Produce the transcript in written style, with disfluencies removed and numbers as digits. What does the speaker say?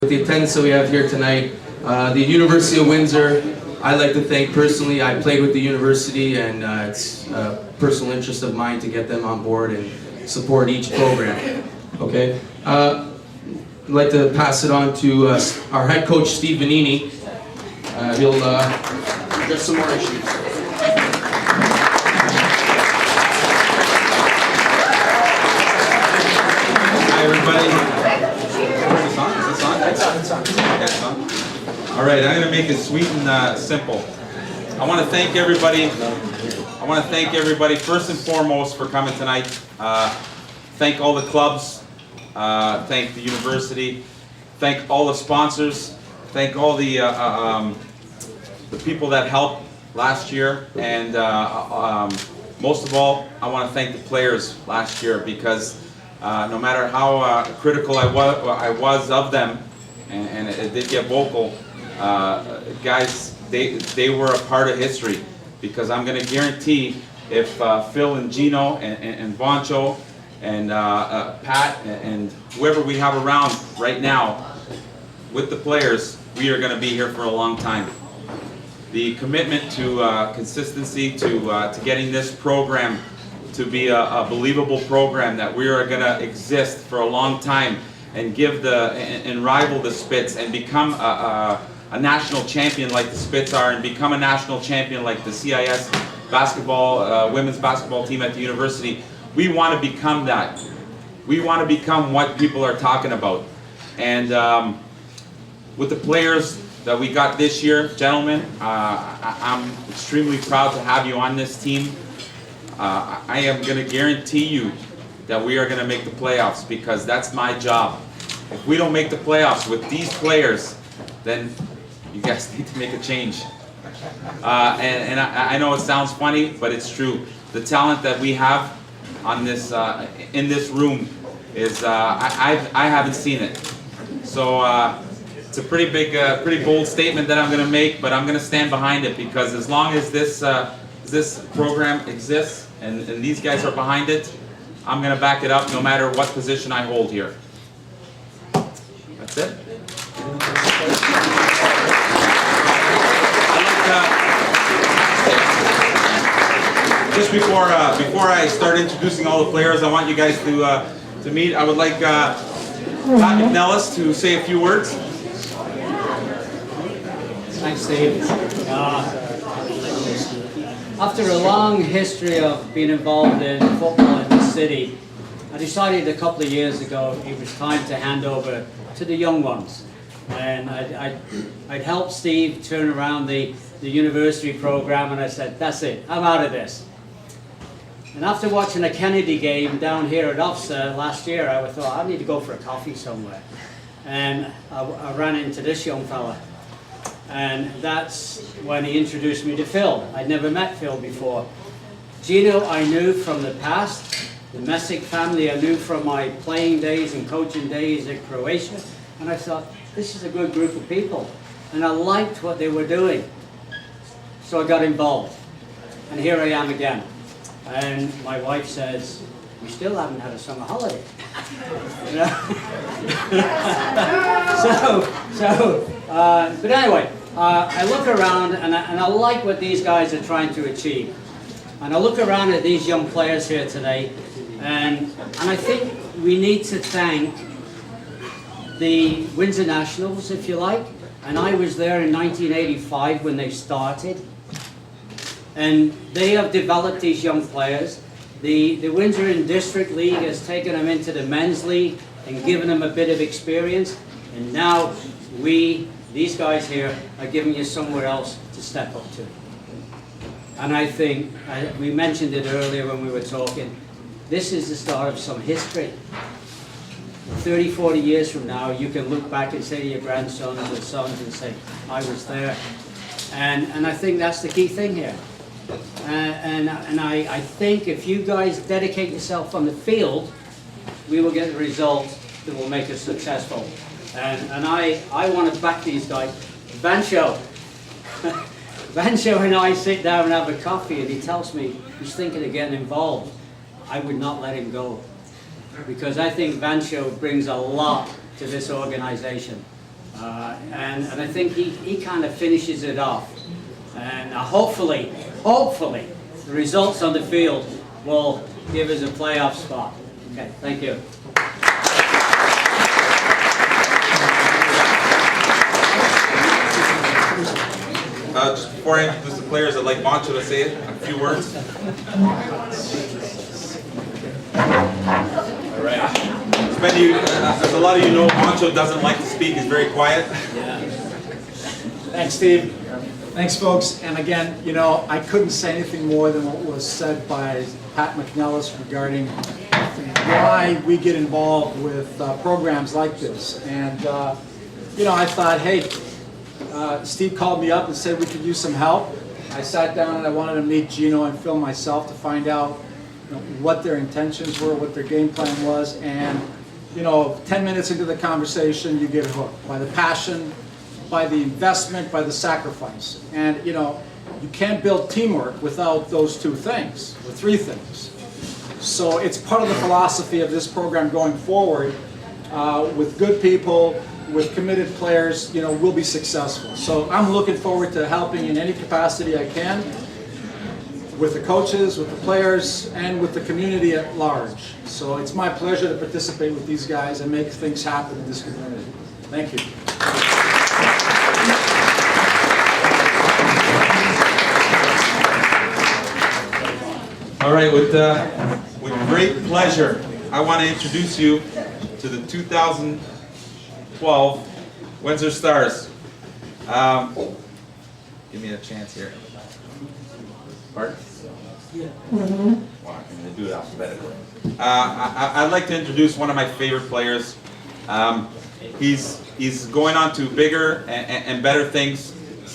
With the attendance that we have here tonight, the University of Windsor, I'd like to thank personally. I played with the university, and it's a personal interest of mine to get them on board and support each program. Okay, I'd like to pass it on to our head coach, Steve Vanini. He'll address some more issues. Hi, everybody. All right, I'm going to make it sweet and simple. I want to thank everybody. First and foremost for coming tonight. Thank all the clubs. Thank the university. Thank all the sponsors. Thank all the people that helped last year. And most of all, I want to thank the players last year, because no matter how critical I was of them, and it did get vocal, guys, they were a part of history, because I'm going to guarantee if Phil and Gino and Vancho and Pat and whoever we have around right now with the players, we are going to be here for a long time. The commitment to consistency, to getting this program to be a believable program, that we are going to exist for a long time and give and rival the Spits and become a national champion like the Spits are, and become a national champion like the CIS basketball, women's basketball team at the university. We want to become that. We want to become what people are talking about. And with the players that we got this year, gentlemen, I'm extremely proud to have you on this team. I am going to guarantee you that we are going to make the playoffs, because that's my job. If we don't make the playoffs with these players, then you guys need to make a change. And I know it sounds funny, but it's true. The talent that we have on this in this room is I haven't seen it. So it's a pretty big, pretty bold statement that I'm going to make, but I'm going to stand behind it, because as long as this program exists and these guys are behind it, I'm going to back it up no matter what position I hold here. That's it. Just before I start introducing all the players, I want you guys to meet. I would like Pat McNellis to say a few words. Thanks, Steve. After a long history of being involved in football in the city, I decided a couple of years ago it was time to hand over to the young ones. And I'd helped Steve turn around the university program, and I said, that's it, I'm out of this. And after watching a Kennedy game down here at Ofsa last year, I thought, I need to go for a coffee somewhere. And I ran into this young fella. And that's when he introduced me to Phil. I'd never met Phil before. Gino I knew from the past. The Messick family I knew from my playing days and coaching days in Croatia. And I thought, this is a good group of people. And I liked what they were doing. So I got involved. And here I am again. And my wife says, we still haven't had a summer holiday. But anyway, I look around and I like what these guys are trying to achieve. And I look around at these young players here today, and I think we need to thank the Windsor Nationals, if you like. And I was there in 1985 when they started. And they have developed these young players. The Windsor and District League has taken them into the men's league and given them a bit of experience. And now these guys here, are giving you somewhere else to step up to. And I think, we mentioned it earlier when we were talking, this is the start of some history. 30, 40 years from now, you can look back and say to your grandsons or sons and say, I was there. And I think that's the key thing here. And I think if you guys dedicate yourself on the field, we will get the results that will make us successful. And I want to back these guys. Vancho and I sit down and have a coffee, and he tells me he's thinking of getting involved. I would not let him go, because I think Vancho brings a lot to this organization. And I think he kind of finishes it off. And hopefully, the results on the field will give us a playoff spot. Okay, thank you. Just before I introduce the players, I'd like Moncho to say a few words. All right. As a lot of you know, Moncho doesn't like to speak. He's very quiet. Thanks, Steve. Thanks, folks. And again, you know, I couldn't say anything more than what was said by Pat McNellis regarding why we get involved with programs like this. And, you know, I thought, hey, Steve called me up and said we could use some help. I sat down and I wanted to meet Gino and Phil myself to find out, you know, what their intentions were, what their game plan was. And, you know, 10 minutes into the conversation, you get hooked by the passion, by the investment, by the sacrifice. And, you know, you can't build teamwork without those two things, or three things. So it's part of the philosophy of this program going forward. With good people, with committed players, you know, we'll be successful. So I'm looking forward to helping in any capacity I can, with the coaches, with the players, and with the community at large. So it's my pleasure to participate with these guys and make things happen in this community. Thank you. All right, with great pleasure, I want to introduce you to the 2012 Windsor Stars. Give me a chance here. Pardon? Yeah. Well, I'm going to do it alphabetically. I'd like to introduce one of my favorite players. He's going on to bigger and better things.